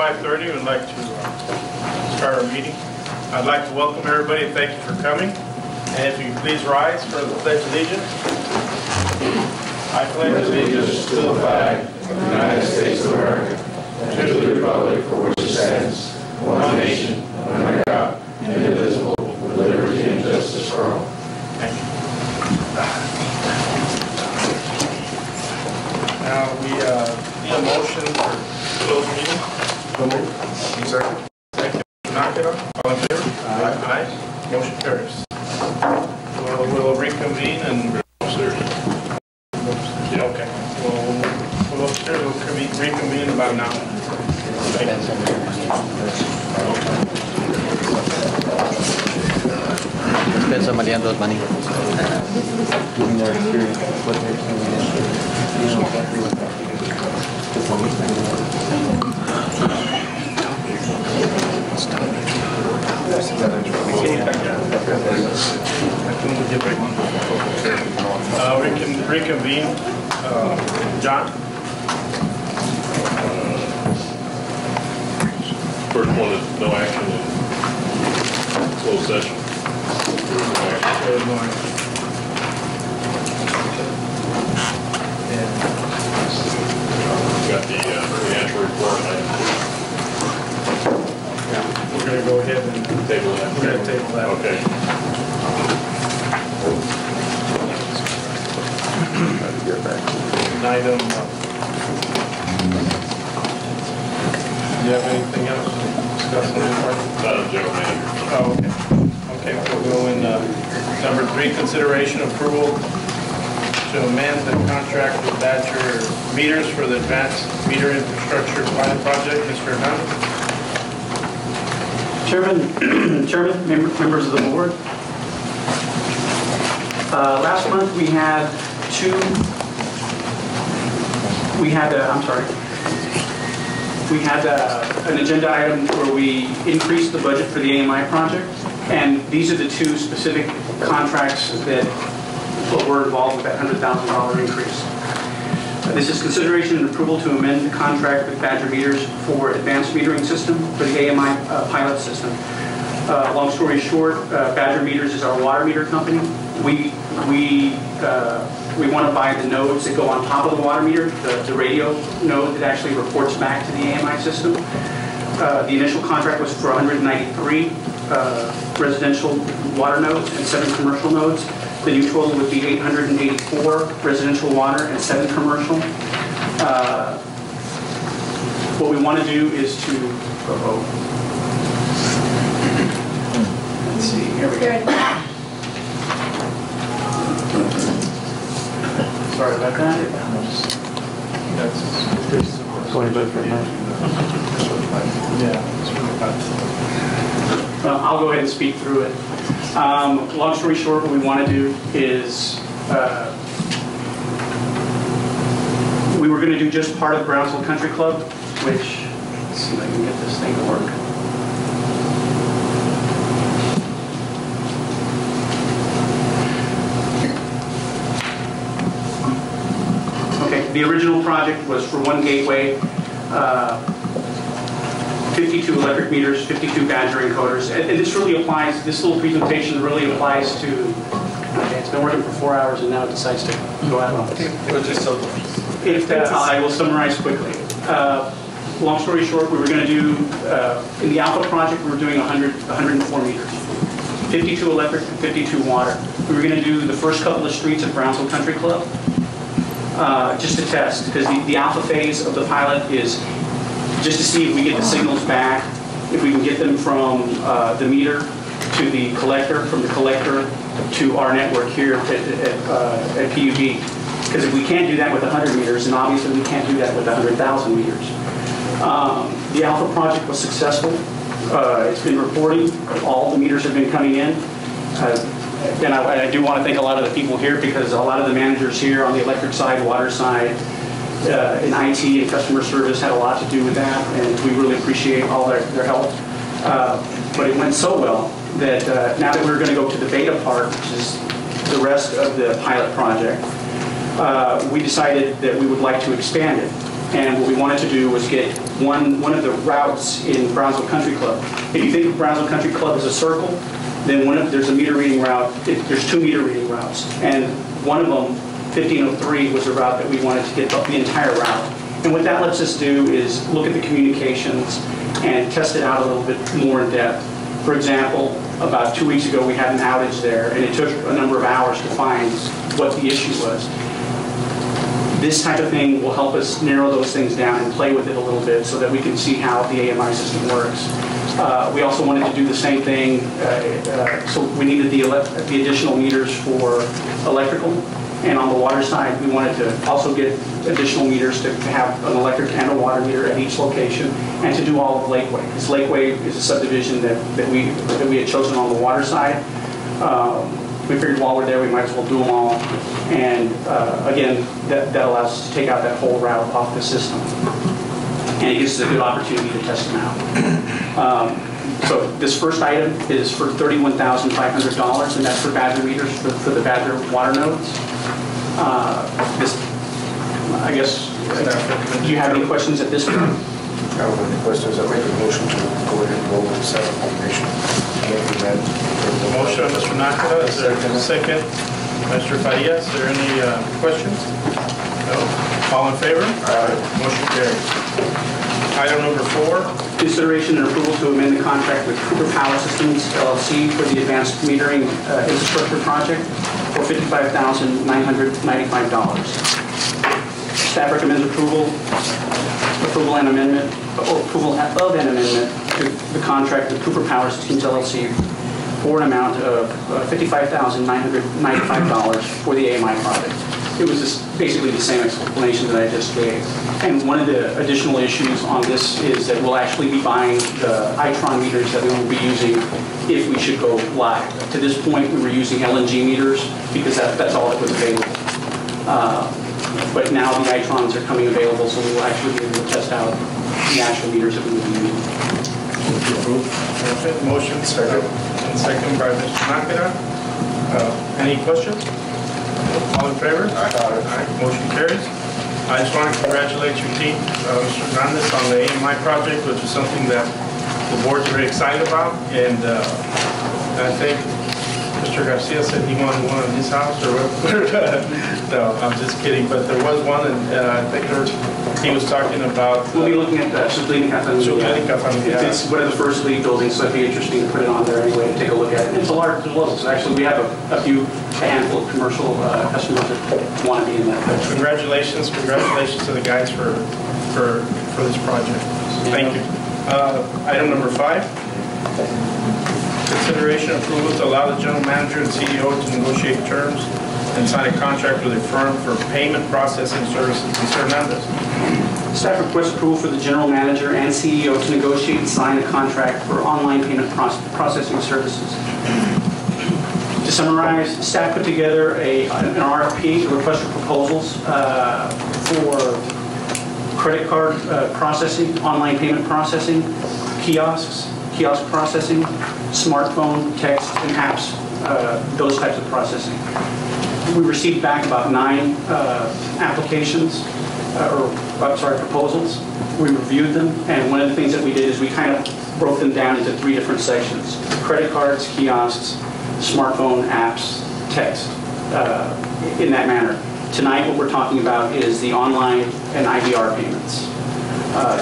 5:30. We'd like to start our meeting. I'd like to welcome everybody and thank you for coming. And if you please rise for the Pledge of Allegiance. I pledge allegiance to the flag of the United States of America and to the republic for which it stands, one nation, under God, indivisible, with liberty and justice for all. Thank you. Now we need a motion for closed meeting. Second. Second. Knock it off. All in favor? Aye. Aye. Motion carries. We'll reconvene and upstairs. Yeah. Okay. We'll upstairs. We'll reconvene in about an hour. Depends on Mariano's money. Giving their experience, what they're doing, you know exactly what they're we can reconvene. John? First one is no action in closed session. Good morning. Got the financial report. Yeah, we're going to go ahead and Table that. We're going to table that. Okay. Item. Do you have anything else to discuss on this part? General manager. Oh, okay. Okay, we'll go in number 3, consideration approval to amend the contract with Badger Meters for the advanced meter infrastructure pilot project. Mr. Hernandez. Chairman, members of the board. Last month we had an agenda item where we increased the budget for the AMI project, and these are the 2 specific contracts that were involved with that $100,000 increase. This is consideration and approval to amend the contract with Badger Meters for advanced metering system for the AMI pilot system. Long story short, Badger Meters is our water meter company. We want to buy the nodes that go on top of the water meter, the radio node that actually reports back to the AMI system. The initial contract was for 193 residential water nodes and 7 commercial nodes. The new total would be 884 residential water and 7 commercial. What we want to do is to let's see, here we go. Sorry about that. That's 20 bucks right now. Yeah. I'll go ahead and speak through it. Long story short, what we want to do is we were going to do just part of Brownsville Country Club, which, let's see if I can get this thing to work. Okay, the original project was for 1 gateway, 52 electric meters, 52 Badger encoders, and this really applies, this little presentation really applies to, okay, it's been working for 4 hours and now it decides to go out. I will summarize quickly. Long story short, we were going to do, in the Alpha project, we were doing 104 meters, 52 electric and 52 water. We were going to do the first couple of streets at Brownsville Country Club, just to test, because the Alpha phase of the pilot is just to see if we get the signals back, if we can get them from the meter to the collector, from the collector to our network here at PUB. Because if we can't do that with 100 meters, then obviously we can't do that with 100,000 meters. The Alpha project was successful. It's been reporting. All the meters have been coming in. And I do want to thank a lot of the people here, because a lot of the managers here on the electric side, water side, in IT and customer service had a lot to do with that, and we really appreciate all their help. But it went so well that now that we're going to go to the beta part, which is the rest of the pilot project, we decided that we would like to expand it. And what we wanted to do was get one of the routes in Brownsville Country Club. If you think of Brownsville Country Club as a circle, then there's a meter reading route. There's 2 meter reading routes. And one of them, 1503, was a route that we wanted to get the entire route. And what that lets us do is look at the communications and test it out a little bit more in depth. For example, about 2 weeks ago, we had an outage there, and it took a number of hours to find what the issue was. This type of thing will help us narrow those things down and play with it a little bit so that we can see how the AMI system works. We also wanted to do the same thing, so we needed the additional meters for electrical. And on the water side, we wanted to also get additional meters to have an electric and a water meter at each location, and to do all of Lakeway. Because Lakeway is a subdivision that we had chosen on the water side. We figured while we're there, we might as well do them all. And again, that allows us to take out that whole route off the system. And it gives us a good opportunity to test them out. So this first item is for $31,500, and that's for Badger meters for the Badger water nodes. I guess, do you have any questions at this point? I don't have any questions. I make a motion to go ahead and roll with setup operation. Motion, Mr. Nakata, is there a second? Mr. Faria, is there any questions? No. All in favor? Aye. Motion carries. Item number 4. Consideration and approval to amend the contract with Cooper Power Systems, LLC for the advanced metering infrastructure project for $55,995. Staff recommends approval and amendment, or approval of an amendment to the contract with Cooper Power Systems, LLC for an amount of $55,995 for the AMI project. It was just basically the same explanation that I just gave. And one of the additional issues on this is that we'll actually be buying the Itron meters that we will be using if we should go live. To this point, we were using LNG meters because that's all that was available. But now the Itrons are coming available, so we will actually be able to test out the actual meters that we will be using. Motion, second. And second by Mr. Nakata. Any questions? All in favor? Aye. Motion carries. I just want to congratulate your team, Mr. Hernandez, on the AMI project, which is something that the board's very excited about. And I think Mr. Garcia said he wanted one in his house, or what? No, I'm just kidding. But there was one, and I think he was talking about. We'll be looking at Suplinica Familia. It's one of the first LEED buildings, so it'd be interesting to put it on there anyway to take a look at it. And it's a large level, so actually we have a handful of commercial customers that want to be in that. Congratulations to the guys for this project. Thank you. Item number 5. Consideration approval to allow the general manager and CEO to negotiate terms and sign a contract with a firm for payment processing services. Mr. Hernandez. Staff requests approval for the general manager and CEO to negotiate and sign a contract for online payment processing services. To summarize, staff put together an RFP, a request for proposals, for credit card processing, online payment processing, kiosk processing, smartphone, text, and apps, those types of processing. We received back about 9 applications, proposals. We reviewed them, and one of the things that we did is we kind of broke them down into 3 different sections: credit cards, kiosks, smartphone, apps, text, in that manner. Tonight, what we're talking about is the online and IVR payments,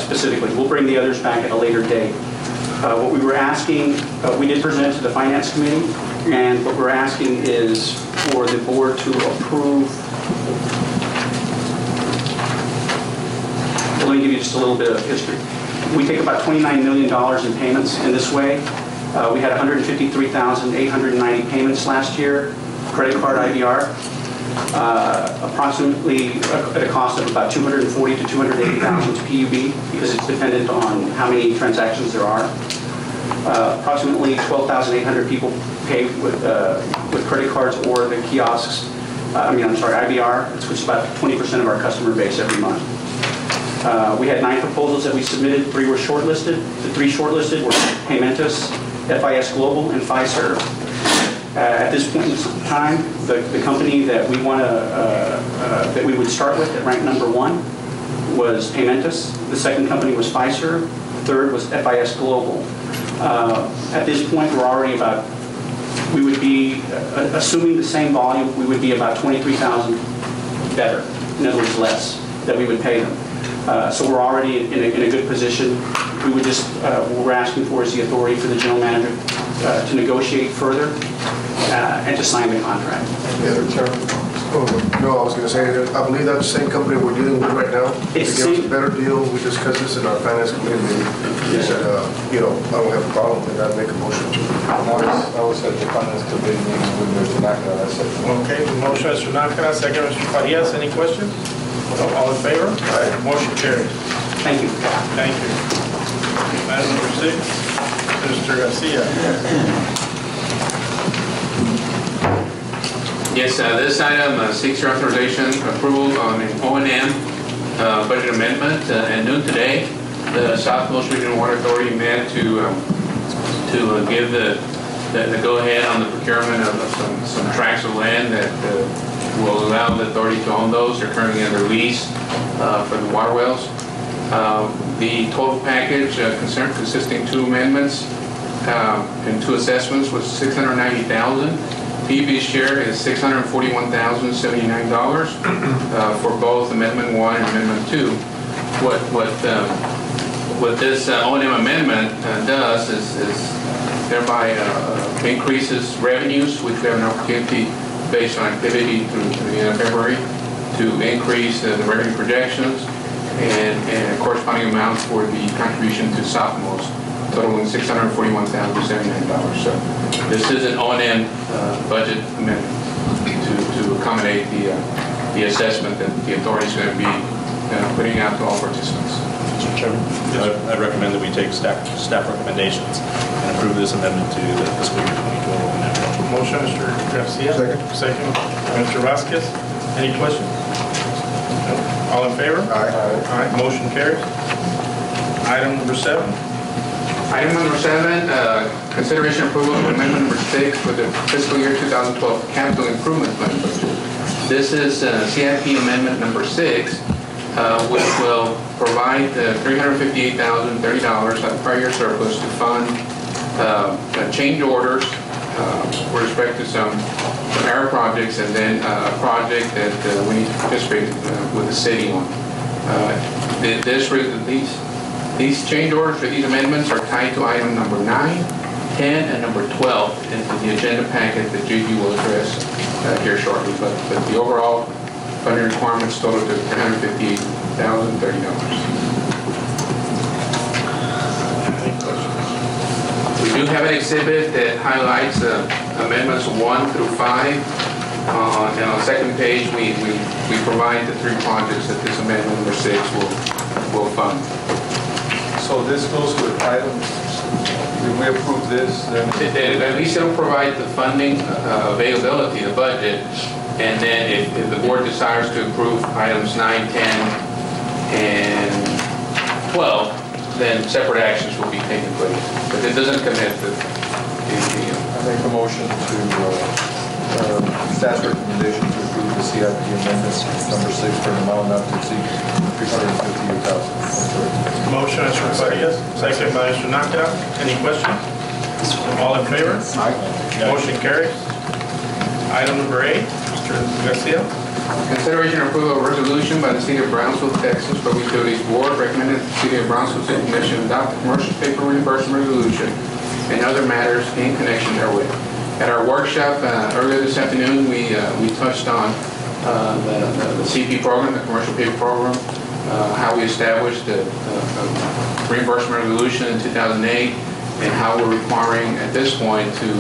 specifically. We'll bring the others back at a later date. What we were asking, we did present to the Finance Committee, and what we're asking is for the board to approve. Let me give you just a little bit of history. We take about $29 million in payments in this way. We had 153,890 payments last year, credit card IVR, approximately at a cost of about $240,000 to $280,000 to PUB, because it's dependent on how many transactions there are. Approximately 12,800 people pay with credit cards or the kiosks. IVR, which is about 20% of our customer base every month. We had 9 proposals that we submitted. 3 were shortlisted. The 3 shortlisted were Paymentus, FIS Global, and Fiserv. At this point in time, the company that we want to that we would start with at rank number 1 was Paymentus. The second company was Pfizer. The third was FIS Global. At this point, we're already about, we would be, assuming the same volume, we would be about 23,000 better. In other words, less that we would pay them. So we're already in a good position. We would just, what we're asking for is the authority for the general manager to negotiate further and to sign the contract. No, I was going to say, I believe that's the same company we're dealing with right now. They It's gave us a better deal. We discussed this in our finance committee meeting. They said, you know, I don't have a problem with that. Make a motion to. I was at the finance committee meeting with Mr. Nakano. I said, Okay, the motion is Mr. Nakana, second Mr. Farias. Any questions? No, all in favor? Aye. Motion carries. Thank you. Thank you. Item number 6, Mr. Garcia. Yes, this item seeks your authorization approval on an O&M budget amendment. At noon today, the Southmost Regional Water Authority met to give the go-ahead on the procurement of some tracts of land that will allow the authority to own those. They're currently under lease for the water wells. The total package consisting of 2 amendments and 2 assessments was $690,000. PB's share is $641,079 for both Amendment 1 and Amendment 2. What this O&M amendment does is thereby increases revenues, which we have an opportunity based on activity through the end of February to increase the revenue projections and a corresponding amount for the contribution to Southmost, totaling $641,079. So this is an O&M budget amendment to accommodate the assessment that the authority is going to be putting out to all participants. Mr. Chairman, I recommend that we take staff recommendations and approve this amendment to the fiscal year 2012. Motion, Mr. Garcia. Second, Mr. Vasquez. Any questions? No. All in favor? Aye. Aye. Motion carries. Item number 7. Item number 7, consideration approval of amendment number 6 for the fiscal year 2012 capital improvement plan budget. This is CIP amendment number 6, which will provide $358,030 of prior year surplus to fund change orders with respect to some air projects and then a project that we need to participate with the city on. These change orders for these amendments are tied to item number 9, 10, and number 12 in the agenda packet that JP will address here shortly. But the overall funding requirements total to $358,030. We do have an exhibit that highlights amendments 1 through 5. And on the second page, we provide the 3 projects that this amendment number 6 will fund. so this goes with items, if we approve this, then At least it'll provide the funding availability, the budget, and then if the board desires to approve items 9, 10, and 12, then separate actions will be taken place. But it doesn't commit to I make a motion to staff recommendation to approve the CIP amendments number 6 for an amount not to exceed $358,000. Motion, Mr. Farias. Second by Mr. Nakana. Any questions? All in favor? Aye. Motion carries. Item number 8, Mr. Garcia. Consideration and approval of a resolution by the City of Brownsville, Texas, Public Utilities Board recommending the City of Brownsville City Commission adopt the commercial paper reimbursement resolution and other matters in connection therewith. At our workshop earlier this afternoon, we touched on the CP program, the commercial paper program, how we established the reimbursement resolution in 2008, and how we're requiring at this point to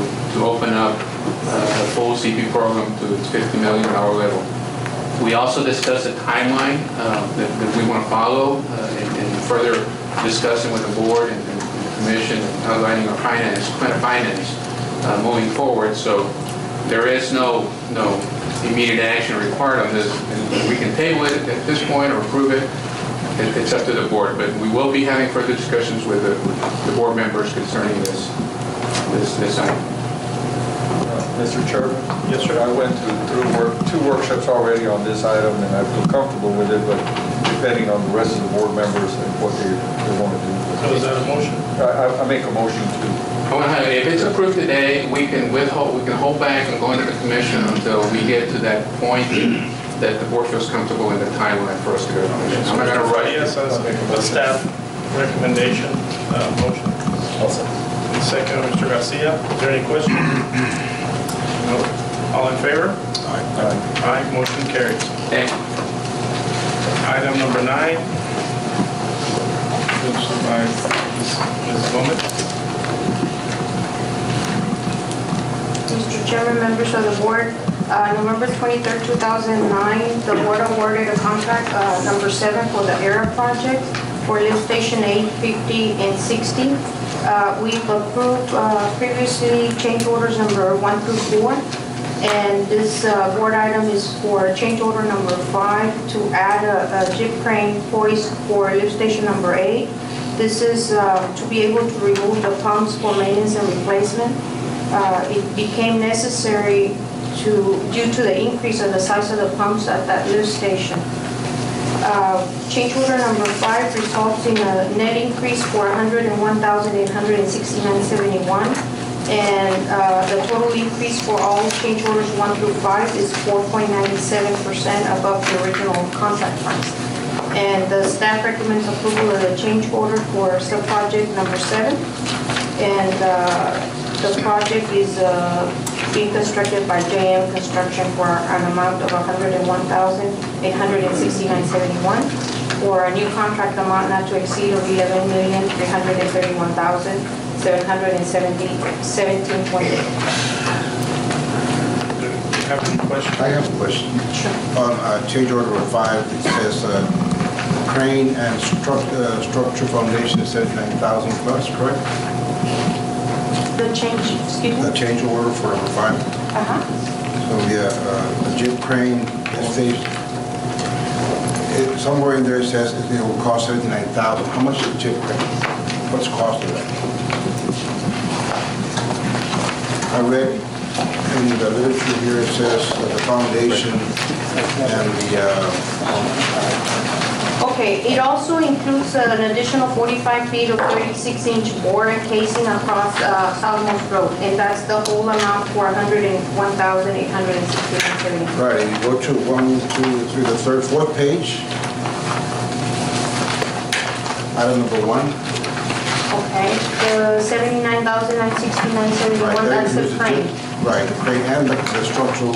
open up the full CP program to its $50 million level. We also discussed a timeline that we want to follow in further discussing with the board and the commission and outlining our plan of finance moving forward. So there is no immediate action required on this. And we can table it at this point or approve it. It's up to the board. But we will be having further discussions with the board members concerning this item. Mr. Chairman? Yes, sir. I went through 2 workshops already on this item, and I feel comfortable with it, but depending on the rest of the board members and what they want to do. So is that a motion? I make a motion to, If it's approved today, we can hold back and go into the commission until we get to that point that the board feels comfortable in the timeline for us to go to the commission. I'm not gonna write Yes, as a staff recommendation, motion. Second, Mr. Garcia. Is there any questions? No. All in favor? Aye, motion carries. Thank you. Item number 9, introduced by Ms. Gomez. Mr. Chairman, members of the board, November 23rd, 2009, the board awarded a contract number 7 for the ERA project for lift station 8, 50, and 60. We've approved previously change orders number 1 through 4, and this board item is for change order number 5 to add a jib crane hoist for lift station number 8. This is to be able to remove the pumps for maintenance and replacement. It became necessary due to the increase of the size of the pumps at that lift station. Change order number 5 results in a net increase for $101,869.71, and the total increase for all change orders 1 through 5 is 4.97% above the original contract price. And the staff recommends approval of the change order for sub-project number 7, and the project is being constructed by JM Construction for an amount of $101,869.71, for a new contract amount not to exceed of $11,331,717.8. Do you have any questions? I have a question. Sure. On change order 5, it says crane and structure foundation is 79,000 plus, correct? The change, excuse me? The change order for number 5. Uh-huh. So the jib crane station, somewhere in there it says it will cost 79,000. How much is the jib crane? What's the cost of that? I read in the literature here it says the foundation and the Okay, it also includes an additional 45 feet of 36-inch bore casing across Alamos Road, and that's the whole amount for $101,869.71. right, and you go to 1, 2, 3, the third, fourth page. Item number 1. Okay, the $79,969.71, that's the crane. Right, the crane and the structural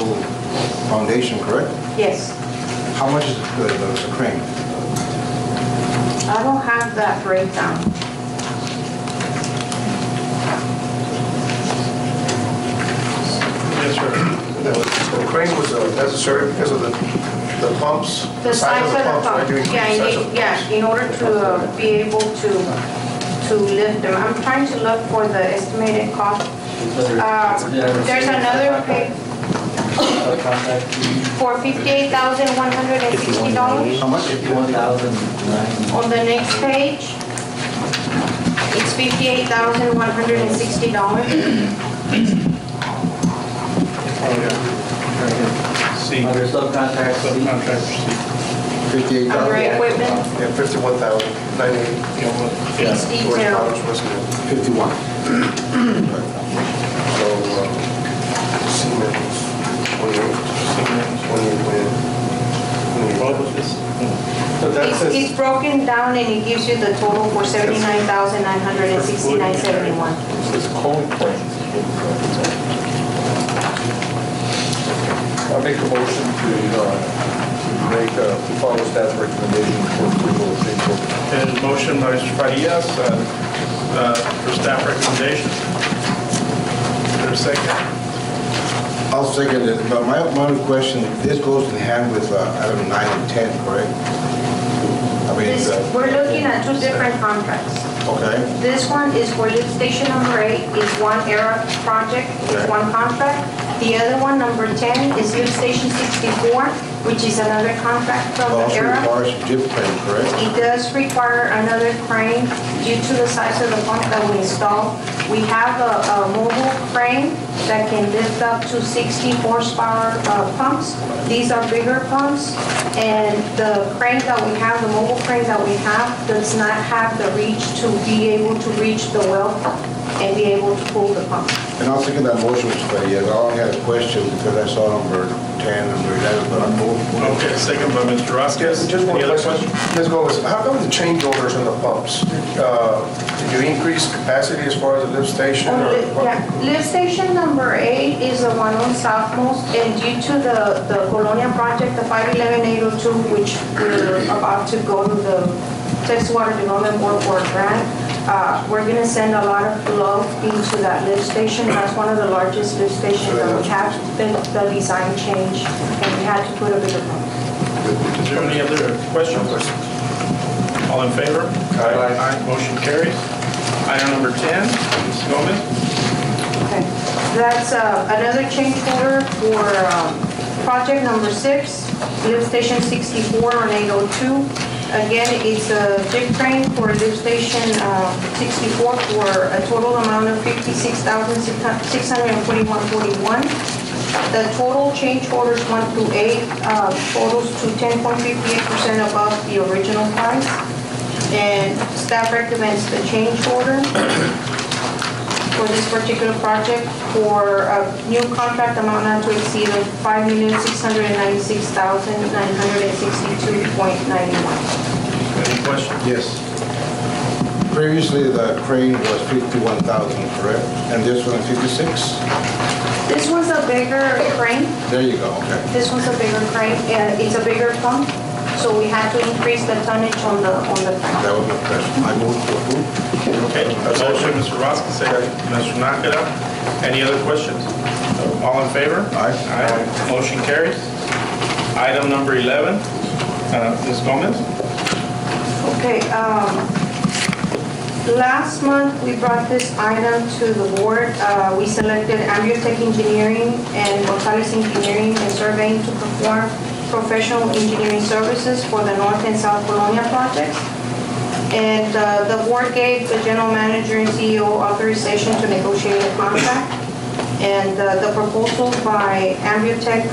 foundation, correct? Yes. How much is the crane? I don't have that breakdown. Yes, sir. The crane was necessary because of the pumps. The size of the pump. right? You increase the size of the pumps. Yeah, in order to be able to lift them. I'm trying to look for the estimated cost. There's another page for $58,160. How much? On the next page, it's $58,160. C. Under subcontract, Subcontractor C. 58,000? Under equipment, Yeah, 51,980. it's detailed. 51. So, cement, 28, 28. What was this? But that says, It's broken down and it gives you the total for $79,969.71. it's cold planes. I make a motion to follow staff's recommendation for approval of change order. And motion by Mr. Farias for staff recommendation. Is there a second? I'll second it, but my only question, this goes in hand with item 9 and 10, correct? I mean, We're looking at two different contracts. okay, This one is for lift station number 8, is one ERA project, Okay. it's one contract. The other one, number 10, is lift station 64, which is another contract from also ERA. requires a jib crane, correct? It does require another crane due to the size of the pump that we install. We have a mobile crane that can lift up to 60 horsepower pumps. These are bigger pumps, and the crane that we have, the mobile crane that we have, does not have the reach to be able to reach the well and be able to pull the pump. And I'll second that motion, Mr. Padilla. I only had a question because I saw number 10, number 11, but I'm moving. Okay, second by Mr. Vasquez. Just one Any other question. Ms. Gomez, how come the change orders on the pumps? Did you increase capacity as far as the lift station? Yeah, lift station number 8 is the one on Southmost, and due to the Colonia project, the 511-802, which we're about to go to the Texas Water Development Board for a grant, we're going to send a lot of flow into that lift station. That's one of the largest lift stations that we have. The design change, and we had to put a bigger pump. Is there any other questions? All in favor? Aye. Motion carries. Item number 10, Ms. Gomez. Okay, that's another change order for project number 6, lift station 64 on 802. Again, it's a jig crane for lift station 64 for a total amount of $56,641.41. The total change orders 1 through 8 totals to 10.58% above the original price. And staff recommends the change order for this particular project for a new contract amount not to exceed of $5,696,962.91. Any questions? Yes. Previously, the crane was 51,000, correct? And this one is 56? This was a bigger crane. There you go, okay. This was a bigger crane. It's a bigger pump, so we had to increase the tonnage on the crane. That was my question. I move to approve. Okay, motion, Mr. Vasquez, second, Mr. Nakira. Any other questions? All in favor? Aye. Aye. Motion carries. Item number 11, Ms. Gomez. Okay, last month we brought this item to the board. We selected Ambiotech Engineering and Gonzalez Engineering and Surveying to perform professional engineering services for the North and South Colonia projects. And the board gave the general manager and CEO authorization to negotiate a contract. And the proposals by Ambiotech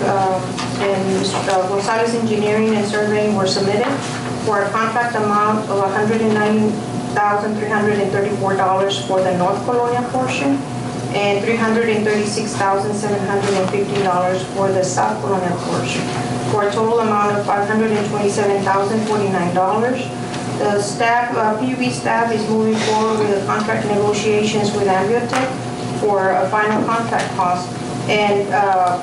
and Gonzalez Engineering and Surveying were submitted for a contract amount of $190,334 for the North Colonia portion and $336,750 for the South Colonia portion, for a total amount of $527,049. The staff, PUB staff is moving forward with the contract negotiations with Ambiotech for a final contract cost. And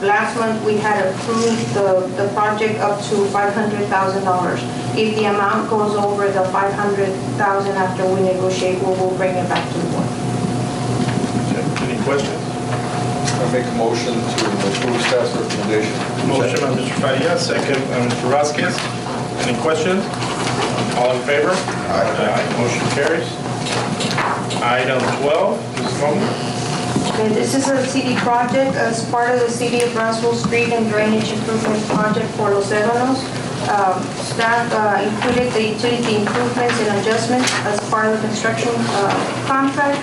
last month we had approved the project up to $500,000. If the amount goes over the $500,000 after we negotiate, we'll bring it back to the board. Any questions? I make a motion to approve staff's recommendation. Motion by Mr. Padilla, second by Mr. Vasquez. Any questions? All in favor? Aye. Motion carries. Item 12, Ms. Gomez. Okay, this is a city project as part of the City of Brownsville Street and Drainage Improvement Project for Los Ebanos. Staff included the utility improvements and adjustments as part of the construction contract.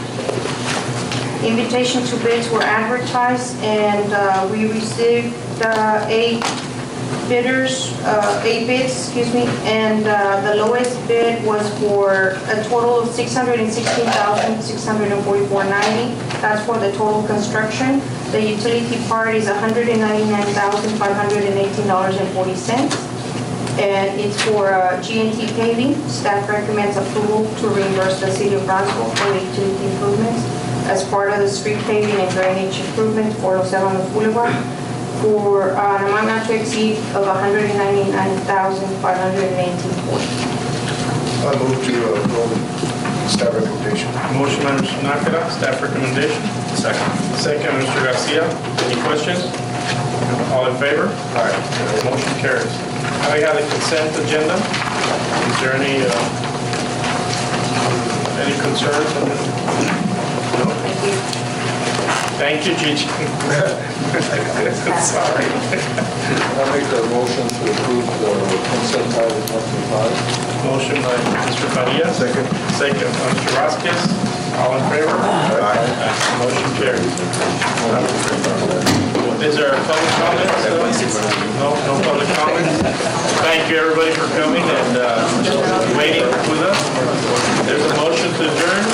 Invitation to bids were advertised, and we received 8 bids, and the lowest bid was for a total of $616,644.90. That's for the total construction. The utility part is $199,518.40. And it's for G&T paving. Staff recommends approval to reimburse the City of Brownsville for the utility improvements as part of the street paving and drainage improvement for Los Ebanos Boulevard for an amount not to exceed of $199,518.40. I move to approve staff recommendation. Motion by Mr. Nakira, staff recommendation. Second. Second, Mr. Garcia. Any questions? All in favor? Aye. Motion carries. Now we have the consent agenda. Is there any concerns? No? Thank you, Gigi. Sorry. I make a motion to approve the consent items 1 through 5. Motion by Mr. Padilla. Second. Second by Mr. Vasquez. All in favor? Motion carries. Is there public comments? No public comments? Thank you, everybody, for coming and waiting with us. There's a motion to adjourn.